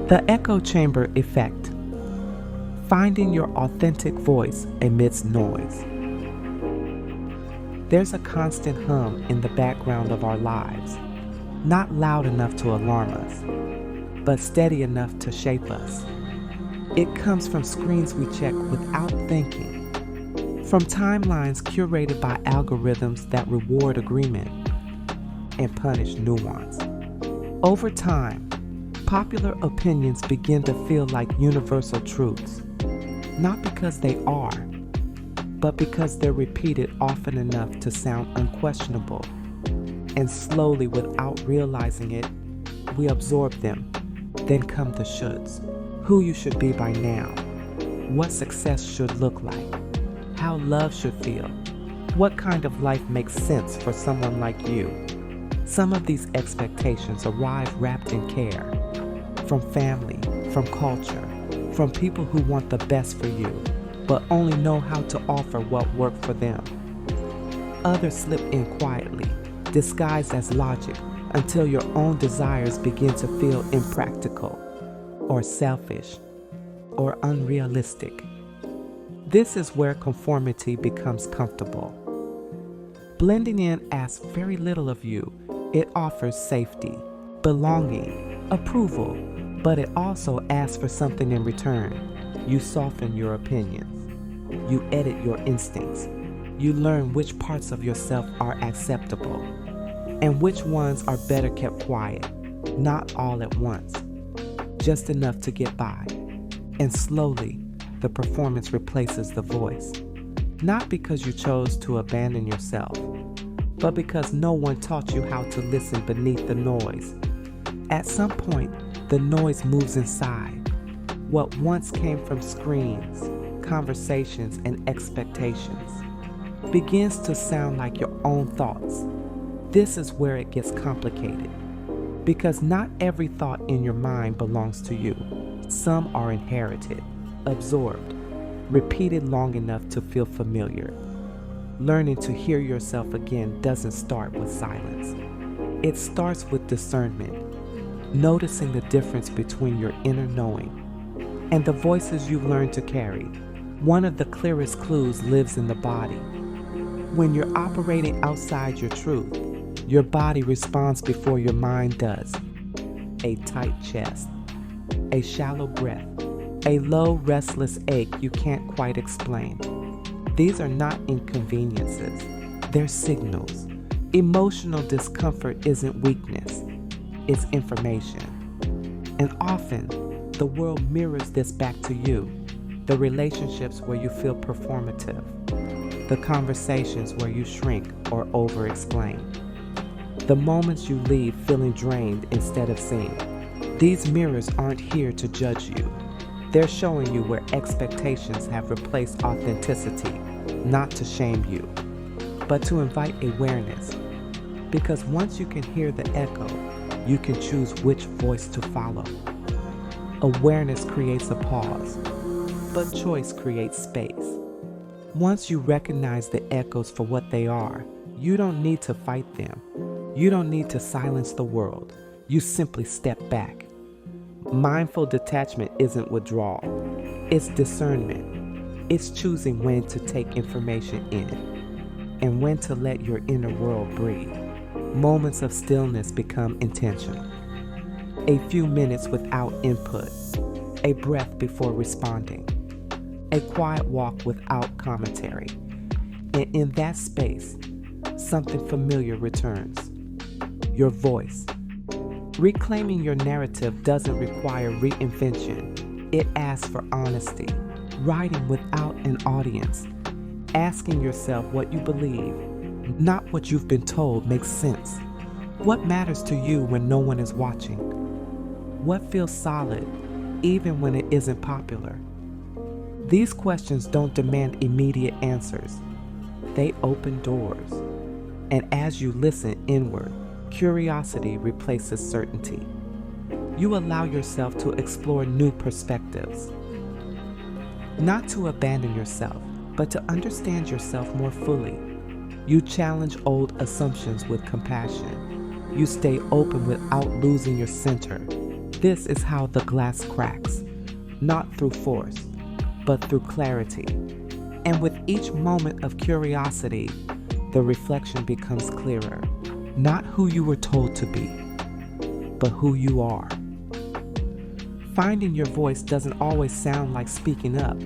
The echo chamber effect. Finding your authentic voice amidst noise. There's a constant hum in the background of our lives, not loud enough to alarm us, but steady enough to shape us. It comes from screens we check without thinking, from timelines curated by algorithms that reward agreement and punish nuance. Over time, popular opinions begin to feel like universal truths, not because they are, but because they're repeated often enough to sound unquestionable. And slowly, without realizing it, we absorb them. Then come the shoulds. Who you should be by now. What success should look like. How love should feel. What kind of life makes sense for someone like you. Some of these expectations arrive wrapped in care. From family, from culture, from people who want the best for you, but only know how to offer what worked for them. Others slip in quietly, disguised as logic, until your own desires begin to feel impractical, or selfish, or unrealistic. This is where conformity becomes comfortable. Blending in asks very little of you. It offers safety, belonging, approval, but it also asks for something in return. You soften your opinions. You edit your instincts. You learn which parts of yourself are acceptable and which ones are better kept quiet, not all at once, just enough to get by. And slowly, the performance replaces the voice, not because you chose to abandon yourself, but because no one taught you how to listen beneath the noise. At some point, the noise moves inside. What once came from screens, conversations, and expectations begins to sound like your own thoughts. This is where it gets complicated, because not every thought in your mind belongs to you. Some are inherited, absorbed, repeated long enough to feel familiar. Learning to hear yourself again doesn't start with silence. It starts with discernment. Noticing the difference between your inner knowing and the voices you've learned to carry. One of the clearest clues lives in the body. When you're operating outside your truth, your body responds before your mind does. A tight chest, a shallow breath, a low, restless ache you can't quite explain. These are not inconveniences, they're signals. Emotional discomfort isn't weakness. It's information. And often, the world mirrors this back to you. The relationships where you feel performative. The conversations where you shrink or over-explain. The moments you leave feeling drained instead of seen. These mirrors aren't here to judge you. They're showing you where expectations have replaced authenticity, not to shame you, but to invite awareness. Because once you can hear the echo, you can choose which voice to follow. Awareness creates a pause, but choice creates space. Once you recognize the echoes for what they are, you don't need to fight them. You don't need to silence the world. You simply step back. Mindful detachment isn't withdrawal. It's discernment. It's choosing when to take information in and when to let your inner world breathe. Moments of stillness become intentional. A few minutes without input. A breath before responding. A quiet walk without commentary. And in that space, something familiar returns. Your voice. Reclaiming your narrative doesn't require reinvention. It asks for honesty. Writing without an audience. Asking yourself what you believe, not what you've been told, makes sense. What matters to you when no one is watching? What feels solid, even when it isn't popular? These questions don't demand immediate answers. They open doors. And as you listen inward, curiosity replaces certainty. You allow yourself to explore new perspectives. Not to abandon yourself, but to understand yourself more fully. You challenge old assumptions with compassion. You stay open without losing your center. This is how the glass cracks, not through force, but through clarity. And with each moment of curiosity, the reflection becomes clearer. Not who you were told to be, but who you are. Finding your voice doesn't always sound like speaking up.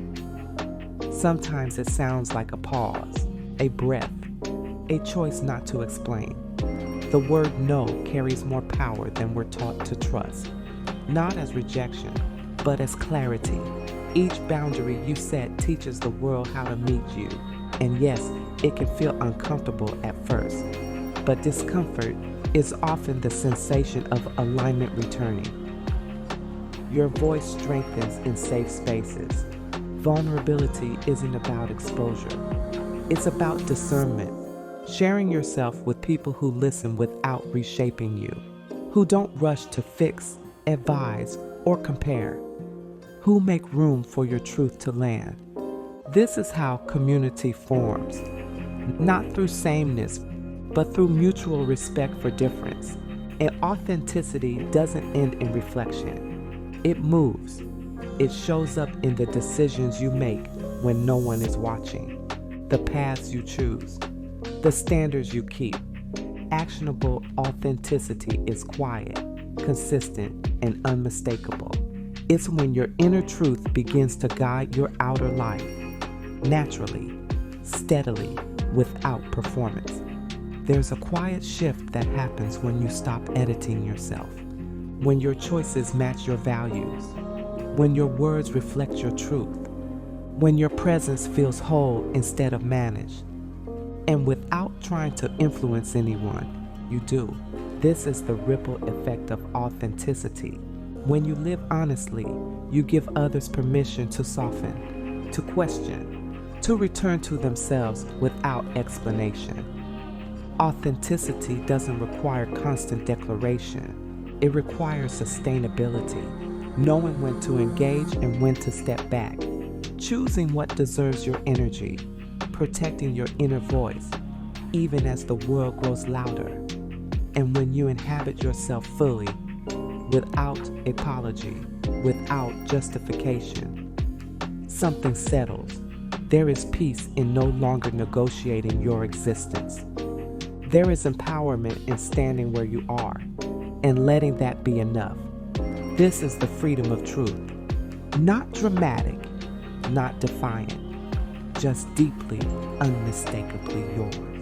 Sometimes it sounds like a pause, a breath, a choice not to explain. The word no carries more power than we're taught to trust, not as rejection, but as clarity. Each boundary you set teaches the world how to meet you. And yes, it can feel uncomfortable at first, but discomfort is often the sensation of alignment returning. Your voice strengthens in safe spaces. Vulnerability isn't about exposure. It's about discernment. Sharing yourself with people who listen without reshaping you, who don't rush to fix, advise, or compare, who make room for your truth to land. This is how community forms, not through sameness, but through mutual respect for difference. And authenticity doesn't end in reflection. It moves. It shows up in the decisions you make when no one is watching, the paths you choose, the standards you keep. Actionable authenticity is quiet, consistent, and unmistakable. It's when your inner truth begins to guide your outer life, naturally, steadily, without performance. There's a quiet shift that happens when you stop editing yourself, when your choices match your values, when your words reflect your truth, when your presence feels whole instead of managed. And without trying to influence anyone, you do. This is the ripple effect of authenticity. When you live honestly, you give others permission to soften, to question, to return to themselves without explanation. Authenticity doesn't require constant declaration. It requires sustainability, knowing when to engage and when to step back, choosing what deserves your energy, protecting your inner voice, even as the world grows louder. And when you inhabit yourself fully, without apology, without justification, something settles. There is peace in no longer negotiating your existence. There is empowerment in standing where you are and letting that be enough. This is the freedom of truth. Not dramatic, not defiant, just deeply, unmistakably yours.